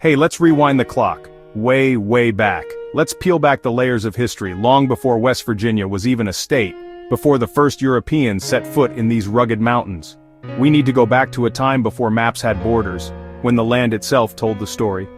Hey, let's rewind the clock. Way back. Let's peel back the layers of history long before West Virginia was even a state, before the first Europeans set foot in these rugged mountains. We need to go back to a time before maps had borders, when the land itself told the story.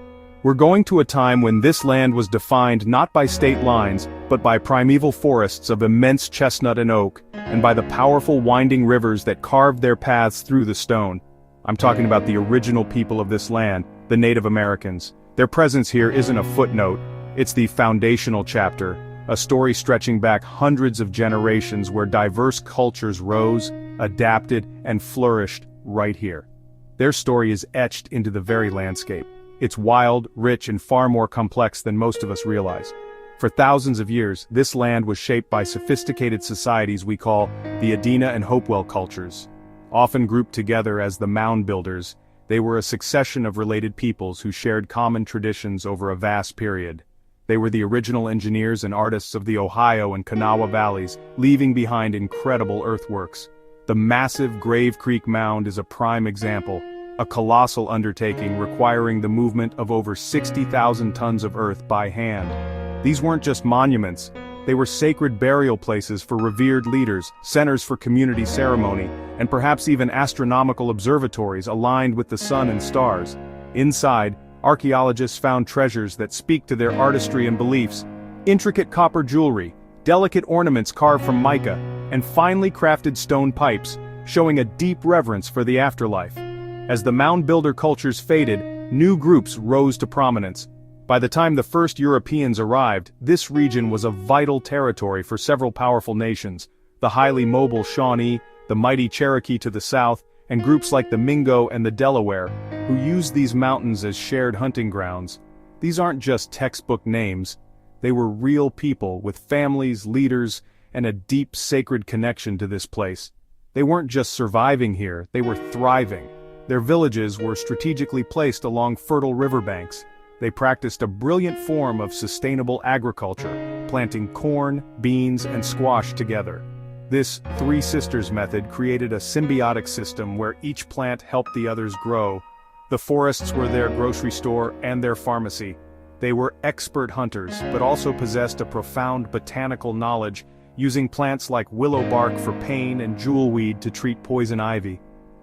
We're going to a time when this land was defined not by state lines, but by primeval forests of immense chestnut and oak, and by the powerful winding rivers that carved their paths through the stone. I'm talking about the original people of this land, the Native Americans. Their presence here isn't a footnote, it's the foundational chapter, a story stretching back hundreds of generations where diverse cultures rose, adapted, and flourished right here. Their story is etched into the very landscape. It's wild, rich, and far more complex than most of us realize. For thousands of years, this land was shaped by sophisticated societies we call the Adena and Hopewell cultures. Often grouped together as the Mound Builders, they were a succession of related peoples who shared common traditions over a vast period. They were the original engineers and artists of the Ohio and Kanawha valleys, leaving behind incredible earthworks. The massive Grave Creek Mound is a prime example, a colossal undertaking requiring the movement of over 60,000 tons of earth by hand. These weren't just monuments, they were sacred burial places for revered leaders, centers for community ceremony, and perhaps even astronomical observatories aligned with the sun and stars. Inside, archaeologists found treasures that speak to their artistry and beliefs, intricate copper jewelry, delicate ornaments carved from mica, and finely crafted stone pipes, showing a deep reverence for the afterlife. As the mound builder cultures faded, new groups rose to prominence. By the time the first Europeans arrived, this region was a vital territory for several powerful nations, the highly mobile Shawnee, the mighty Cherokee to the south, and groups like the Mingo and the Delaware, who used these mountains as shared hunting grounds. These aren't just textbook names, they were real people with families, leaders, and a deep sacred connection to this place. They weren't just surviving here, they were thriving. Their villages were strategically placed along fertile riverbanks. They practiced a brilliant form of sustainable agriculture, planting corn, beans, and squash together. This Three Sisters method created a symbiotic system where each plant helped the others grow. The forests were their grocery store and their pharmacy. They were expert hunters, but also possessed a profound botanical knowledge, using plants like willow bark for pain and jewelweed to treat poison ivy.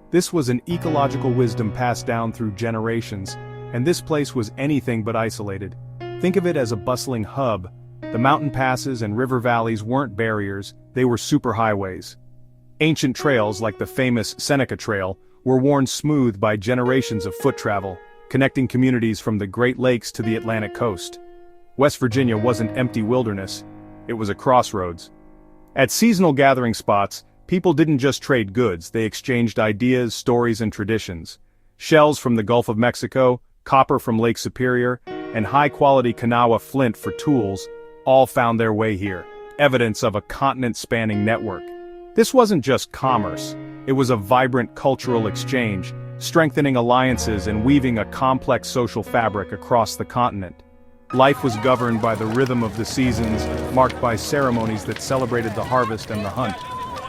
This was an ecological wisdom passed down through generations, and this place was anything but isolated. Think of it as a bustling hub. The mountain passes and river valleys weren't barriers, they were superhighways. Ancient trails like the famous Seneca Trail were worn smooth by generations of foot travel, connecting communities from the Great Lakes to the Atlantic coast. West Virginia wasn't empty wilderness, it was a crossroads. At seasonal gathering spots, people didn't just trade goods, they exchanged ideas, stories, and traditions. Shells from the Gulf of Mexico, copper from Lake Superior, and high-quality Kanawha flint for tools all found their way here, evidence of a continent-spanning network. This wasn't just commerce, it was a vibrant cultural exchange, strengthening alliances and weaving a complex social fabric across the continent. Life was governed by the rhythm of the seasons, marked by ceremonies that celebrated the harvest and the hunt.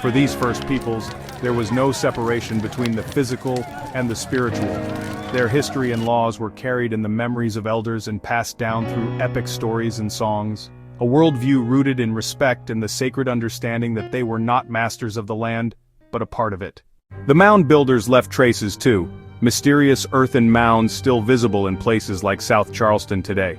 For these first peoples, there was no separation between the physical and the spiritual. Their history and laws were carried in the memories of elders and passed down through epic stories and songs, a worldview rooted in respect and the sacred understanding that they were not masters of the land, but a part of it. The mound builders left traces too, mysterious earthen mounds still visible in places like South Charleston today.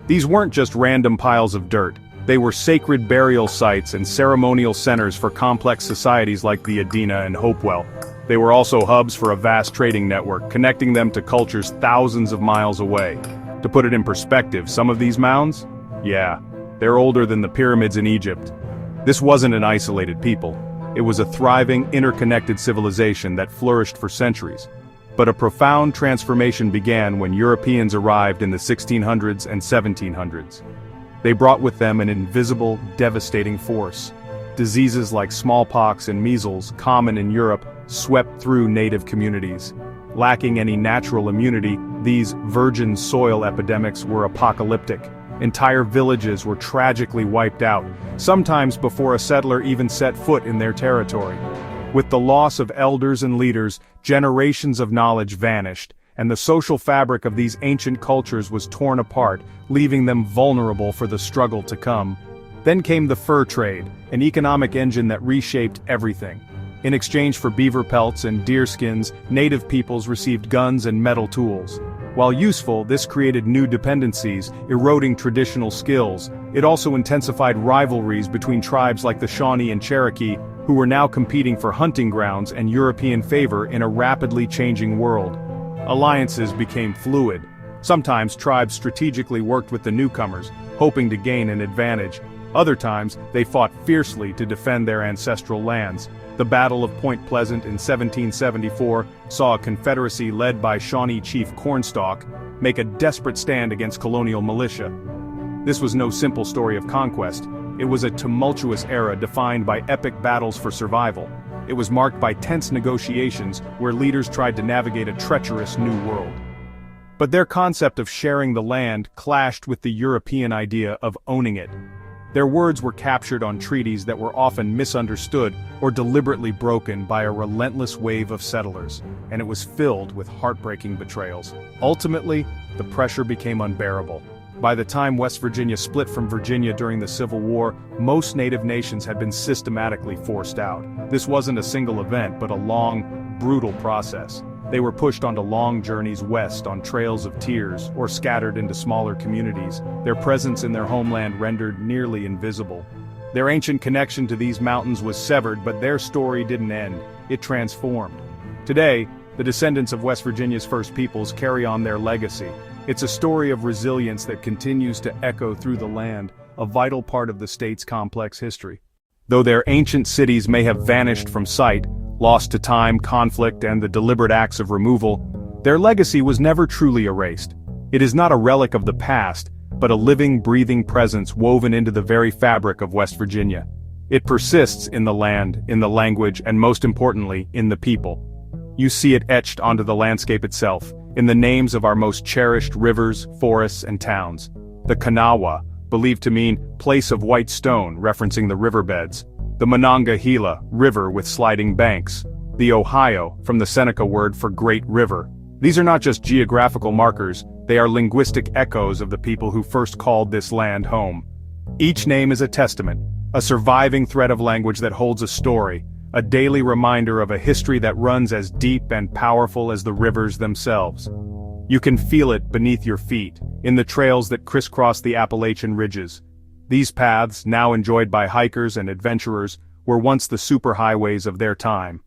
These weren't just random piles of dirt. They were sacred burial sites and ceremonial centers for complex societies like the Adena and Hopewell. They were also hubs for a vast trading network, connecting them to cultures thousands of miles away. To put it in perspective, some of these mounds? Yeah, they're older than the pyramids in Egypt. This wasn't an isolated people. It was a thriving, interconnected civilization that flourished for centuries. But a profound transformation began when Europeans arrived in the 1600s and 1700s. They brought with them an invisible, devastating force. Diseases like smallpox and measles, common in Europe, swept through native communities. Lacking any natural immunity, these virgin soil epidemics were apocalyptic. Entire villages were tragically wiped out, sometimes before a settler even set foot in their territory. With the loss of elders and leaders, generations of knowledge vanished, and the social fabric of these ancient cultures was torn apart, leaving them vulnerable for the struggle to come. Then came the fur trade, an economic engine that reshaped everything. In exchange for beaver pelts and deer skins, native peoples received guns and metal tools. While useful, this created new dependencies, eroding traditional skills. It also intensified rivalries between tribes like the Shawnee and Cherokee, who were now competing for hunting grounds and European favor in a rapidly changing world. Alliances became fluid. Sometimes tribes strategically worked with the newcomers, hoping to gain an advantage. Other times, they fought fiercely to defend their ancestral lands. The Battle of Point Pleasant in 1774 saw a confederacy led by Shawnee Chief Cornstalk make a desperate stand against colonial militia. This was no simple story of conquest. It was a tumultuous era defined by epic battles for survival. It was marked by tense negotiations where leaders tried to navigate a treacherous new world. But their concept of sharing the land clashed with the European idea of owning it. Their words were captured on treaties that were often misunderstood or deliberately broken by a relentless wave of settlers, and it was filled with heartbreaking betrayals. Ultimately, the pressure became unbearable. By the time West Virginia split from Virginia during the Civil War, most native nations had been systematically forced out. This wasn't a single event, but a long, brutal process. They were pushed onto long journeys west on trails of tears, or scattered into smaller communities, their presence in their homeland rendered nearly invisible. Their ancient connection to these mountains was severed, but their story didn't end, it transformed. Today, the descendants of West Virginia's First Peoples carry on their legacy. It's a story of resilience that continues to echo through the land, a vital part of the state's complex history. Though their ancient cities may have vanished from sight, lost to time, conflict, and the deliberate acts of removal, their legacy was never truly erased. It is not a relic of the past, but a living, breathing presence woven into the very fabric of West Virginia. It persists in the land, in the language, and most importantly, in the people. You see it etched onto the landscape itself, in the names of our most cherished rivers, forests, and towns. The Kanawha, believed to mean place of white stone, referencing the riverbeds. The Monongahela, river with sliding banks. The Ohio, from the Seneca word for great river. These are not just geographical markers, they are linguistic echoes of the people who first called this land home. Each name is a testament, a surviving thread of language that holds a story, a daily reminder of a history that runs as deep and powerful as the rivers themselves. You can feel it beneath your feet, in the trails that crisscross the Appalachian ridges. These paths, now enjoyed by hikers and adventurers, were once the superhighways of their time.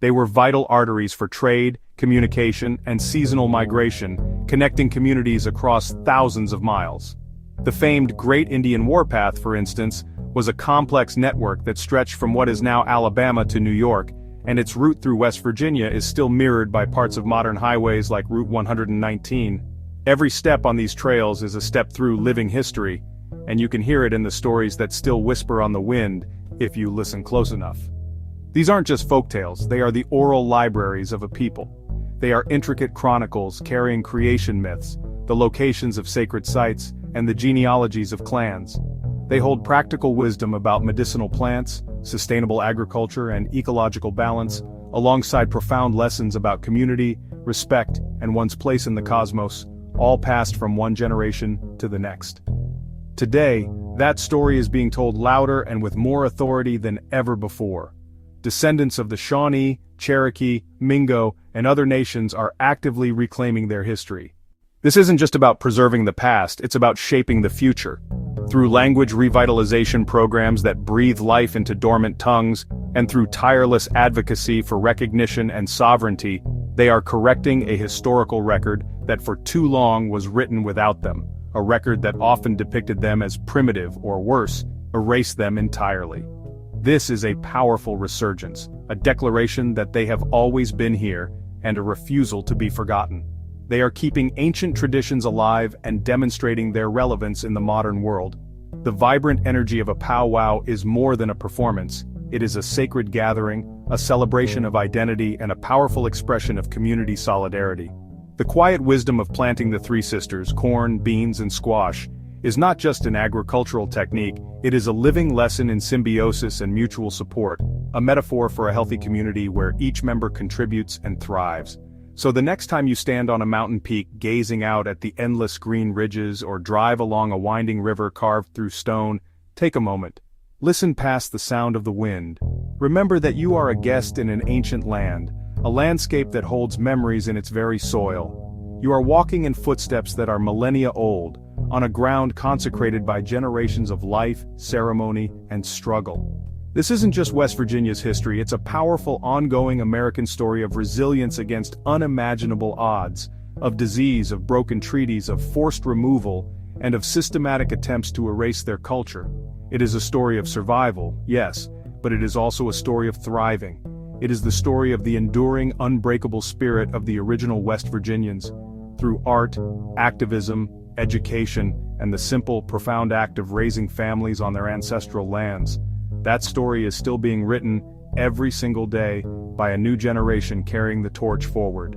They were vital arteries for trade, communication, and seasonal migration, connecting communities across thousands of miles. The famed Great Indian Warpath, for instance, was a complex network that stretched from what is now Alabama to New York, and its route through West Virginia is still mirrored by parts of modern highways like Route 119. Every step on these trails is a step through living history, and you can hear it in the stories that still whisper on the wind, if you listen close enough. These aren't just folktales, they are the oral libraries of a people. They are intricate chronicles carrying creation myths, the locations of sacred sites, and the genealogies of clans. They hold practical wisdom about medicinal plants, sustainable agriculture, and ecological balance, alongside profound lessons about community, respect, and one's place in the cosmos, all passed from one generation to the next. Today, that story is being told louder and with more authority than ever before. Descendants of the Shawnee, Cherokee, Mingo, and other nations are actively reclaiming their history. This isn't just about preserving the past, it's about shaping the future. Through language revitalization programs that breathe life into dormant tongues, and through tireless advocacy for recognition and sovereignty, they are correcting a historical record that for too long was written without them, a record that often depicted them as primitive or worse, erased them entirely. This is a powerful resurgence, a declaration that they have always been here, and a refusal to be forgotten. They are keeping ancient traditions alive and demonstrating their relevance in the modern world. The vibrant energy of a powwow is more than a performance, it is a sacred gathering, a celebration of identity, and a powerful expression of community solidarity. The quiet wisdom of planting the three sisters, corn, beans, and squash, is not just an agricultural technique, it is a living lesson in symbiosis and mutual support, a metaphor for a healthy community where each member contributes and thrives. So the next time you stand on a mountain peak gazing out at the endless green ridges or drive along a winding river carved through stone, take a moment. Listen past the sound of the wind. Remember that you are a guest in an ancient land, a landscape that holds memories in its very soil. You are walking in footsteps that are millennia old, on a ground consecrated by generations of life, ceremony, and struggle. This isn't just West Virginia's history, it's a powerful ongoing American story of resilience against unimaginable odds, of disease, of broken treaties, of forced removal, and of systematic attempts to erase their culture. It is a story of survival, yes, but it is also a story of thriving. It is the story of the enduring, unbreakable spirit of the original West Virginians. Through art, activism, education, and the simple, profound act of raising families on their ancestral lands, that story is still being written every single day by a new generation carrying the torch forward.